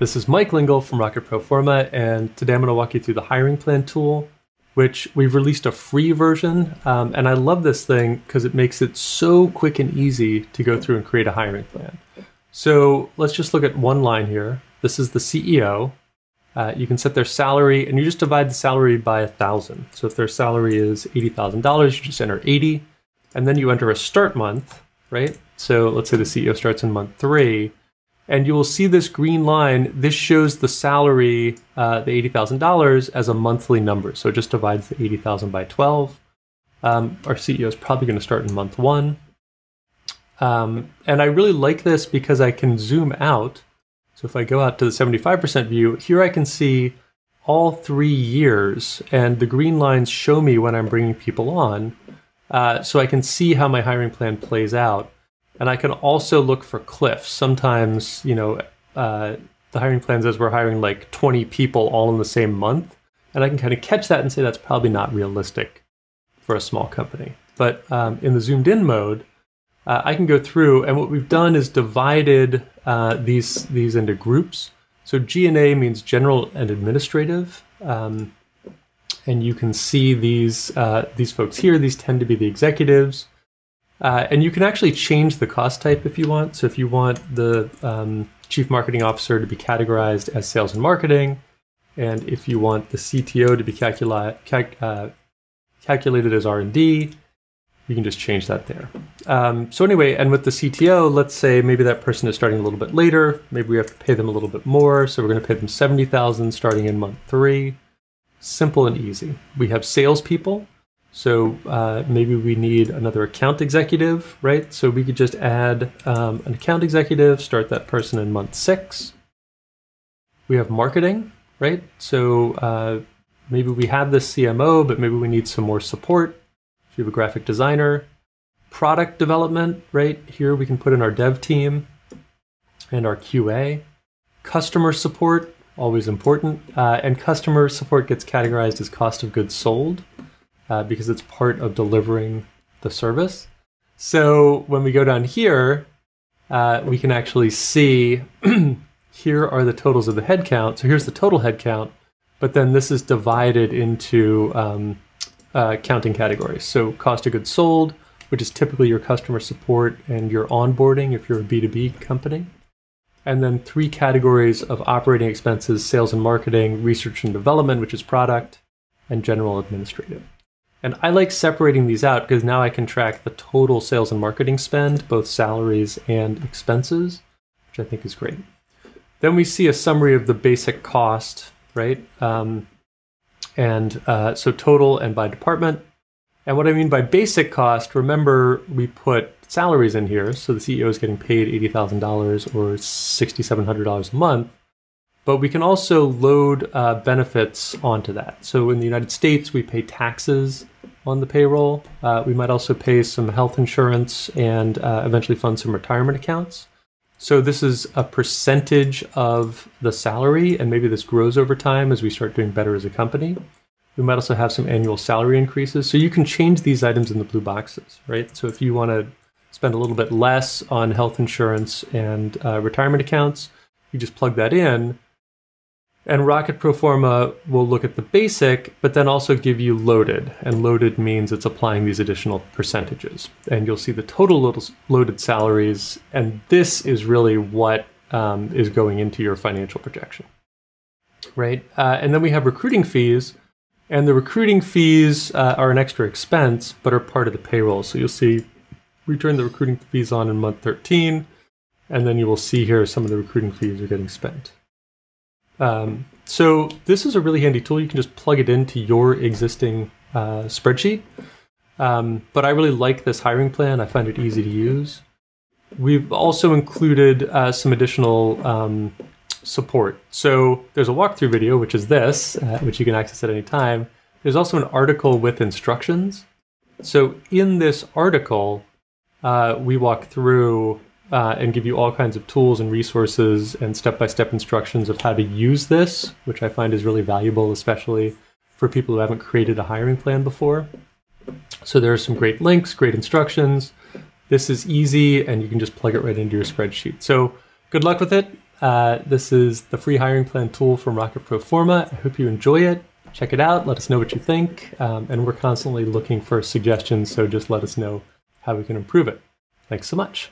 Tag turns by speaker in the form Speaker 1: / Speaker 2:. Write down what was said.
Speaker 1: This is Mike Lingle from Rocket Pro Forma, and today I'm going to walk you through the hiring plan tool, which we've released a free version. And I love this thing because it makes it so quick and easy to go through and create a hiring plan. So let's just look at one line here. This is the CEO. You can set their salary, and you just divide the salary by 1,000. So if their salary is $80,000, you just enter 80, and then you enter a start month, right? So let's say the CEO starts in month 3. And you will see this green line. This shows the salary, the $80,000 as a monthly number. So it just divides the 80,000 by 12. Our CEO is probably going to start in month 1. And I really like this because I can zoom out. So if I go out to the 75% view, here I can see all 3 years. And the green lines show me when I'm bringing people on. So I can see how my hiring plan plays out. And I can also look for cliffs. Sometimes, the hiring plan says we're hiring like 20 people all in the same month. And I can kind of catch that and say that's probably not realistic for a small company. But in the zoomed in mode, I can go through, and what we've done is divided these into groups. So G&A means general and administrative. And you can see these folks here. These tend to be the executives. And you can actually change the cost type if you want. So if you want the Chief Marketing Officer to be categorized as sales and marketing, and if you want the CTO to be calculated as R&D, you can just change that there. So anyway, and with the CTO, let's say maybe that person is starting a little bit later. Maybe we have to pay them a little bit more. So we're going to pay them $70,000 starting in month 3. Simple and easy. We have salespeople. So maybe we need another account executive, right? So we could just add an account executive, start that person in month 6. We have marketing, right? So maybe we have this CMO, but maybe we need some more support. So we have a graphic designer. Product development, right? Here we can put in our dev team and our QA. Customer support, always important. And customer support gets categorized as cost of goods sold. Because it's part of delivering the service. So when we go down here, we can actually see here are the totals of the headcount. So here's the total headcount, but then this is divided into counting categories. So cost of goods sold, which is typically your customer support and your onboarding if you're a B2B company. And then 3 categories of operating expenses: sales and marketing, research and development, which is product, and general administrative. And I like separating these out because now I can track the total sales and marketing spend, both salaries and expenses, which I think is great. Then we see a summary of the basic cost, right? So total and by department. And what I mean by basic cost, remember we put salaries in here. So the CEO is getting paid $80,000 or $6,700 a month. But we can also load benefits onto that. So in the United States, we pay taxes on the payroll. We might also pay some health insurance and eventually fund some retirement accounts. So this is a percentage of the salary, and maybe this grows over time as we start doing better as a company. We might also have some annual salary increases. So you can change these items in the blue boxes, right? So if you want to spend a little bit less on health insurance and retirement accounts, you just plug that in. And Rocket Pro Forma will look at the basic, but then also give you loaded. And loaded means it's applying these additional percentages. And you'll see the total loaded salaries. And this is really what is going into your financial projection, right? And then we have recruiting fees. And the recruiting fees are an extra expense, but are part of the payroll. So you'll see we turn the recruiting fees on in month 13. And then you will see here some of the recruiting fees are getting spent. So this is a really handy tool. You can just plug it into your existing spreadsheet. But I really like this hiring plan. I find it easy to use. We've also included some additional support. So there's a walkthrough video, which is this, which you can access at any time. There's also an article with instructions. So in this article, we walk through and give you all kinds of tools and resources and step-by-step instructions of how to use this, which I find is really valuable, especially for people who haven't created a hiring plan before. So there are some great links, great instructions. This is easy, and you can just plug it right into your spreadsheet. So good luck with it. This is the free hiring plan tool from Rocket Pro Forma. I hope you enjoy it. Check it out. Let us know what you think. And we're constantly looking for suggestions, so just let us know how we can improve it. Thanks so much.